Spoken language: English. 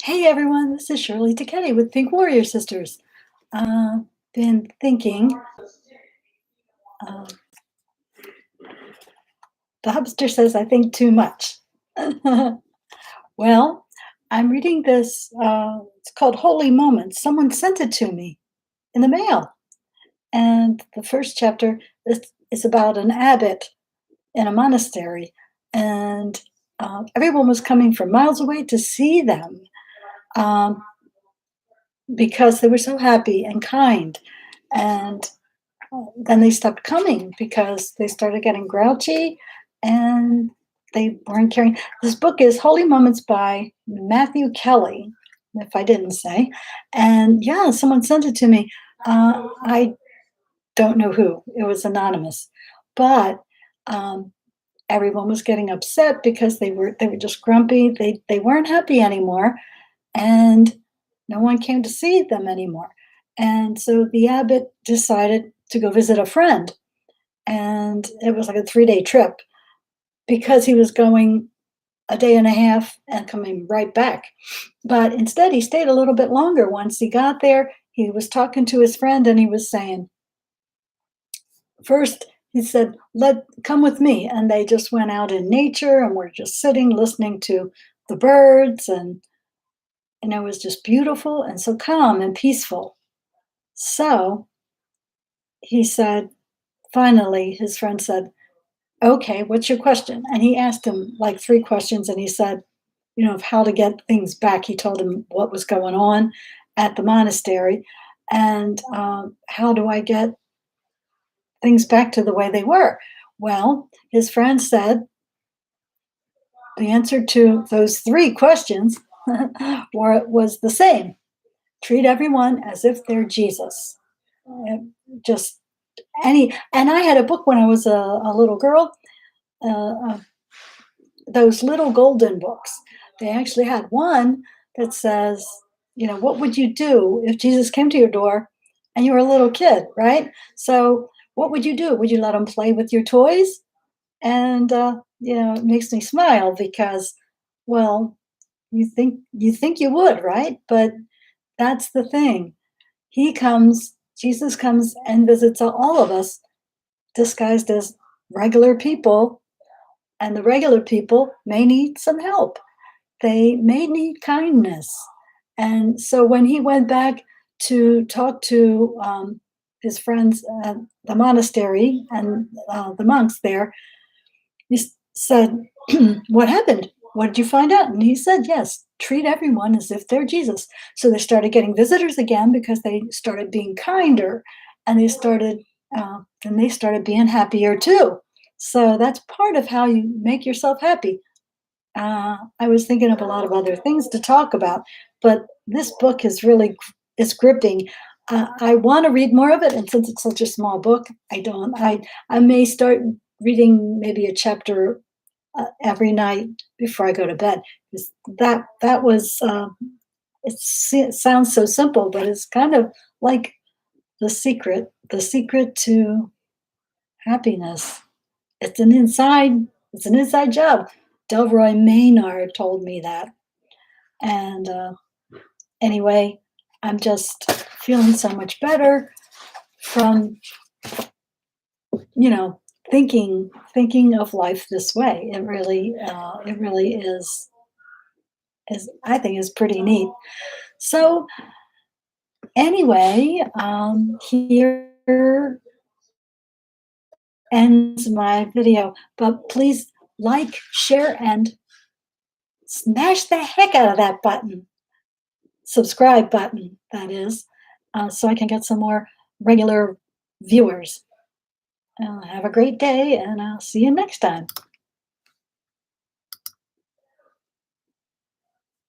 Hey everyone, this is Shirley Taketi with Pink Warrior Sisters. Uh, been thinking, uh, the hubster says I think too much. Well, I'm reading this, it's called Holy Moments. Someone sent it to me in the mail. And the first chapter is about an abbot in a monastery. And everyone was coming from miles away to see them um, because they were so happy and kind. And then they stopped coming because they started getting grouchy and they weren't caring. This book is Holy Moments by Matthew Kelly, if I didn't say. And yeah, someone sent it to me. I don't know who, it was anonymous. But um, everyone was getting upset because they were just grumpy. They weren't happy anymore, and no one came to see them anymore. And so the abbot decided to go visit a friend, and it was like a 3-day trip because he was going a day and a half and coming right back. But instead, he stayed a little bit longer. Once he got there, he was talking to his friend and he was saying, first, he said, "Let come with me." And they just went out in nature and were just sitting, listening to the birds, and it was just beautiful and so calm and peaceful. So he said, finally, his friend said, "Okay, what's your question?" And he asked him like 3 questions, and he said, of how to get things back. He told him what was going on at the monastery, and, how do I get things back to the way they were? Well, his friend said the answer to those 3 questions was the same: treat everyone as if they're Jesus. Uh, just and I had a book when I was a little girl, uh, those little golden books. They actually had one that says, what would you do if Jesus came to your door and you were a little kid, right? So, what would you do? Would you let him play with your toys? And it makes me smile because, well, you think you would, right? But that's the thing. Jesus comes and visits all of us disguised as regular people, and the regular people may need some help. They may need kindness. And so when he went back to talk to his friends at the monastery and the monks there, he said, "What happened? What did you find out?" And he said, "Yes, treat everyone as if they're Jesus." So they started getting visitors again because they started being kinder, and they started being happier too. So that's part of how you make yourself happy. I was thinking of a lot of other things to talk about, but this book is really it's gripping. I want to read more of it, and since it's such a small book, I don't. I may start reading maybe a chapter every night before I go to bed. 'Cause that was it sounds so simple, but it's kind of like the secret to happiness. It's an inside it's an inside job. Delroy Maynard told me that. And anyway, I'm just feeling so much better from, you know, thinking of life this way. It really is I think is pretty neat. So anyway, here ends my video. But please like, share, and smash the heck out of that button. Subscribe button, that is, so I can get some more regular viewers. Have a great day, and I'll see you next time.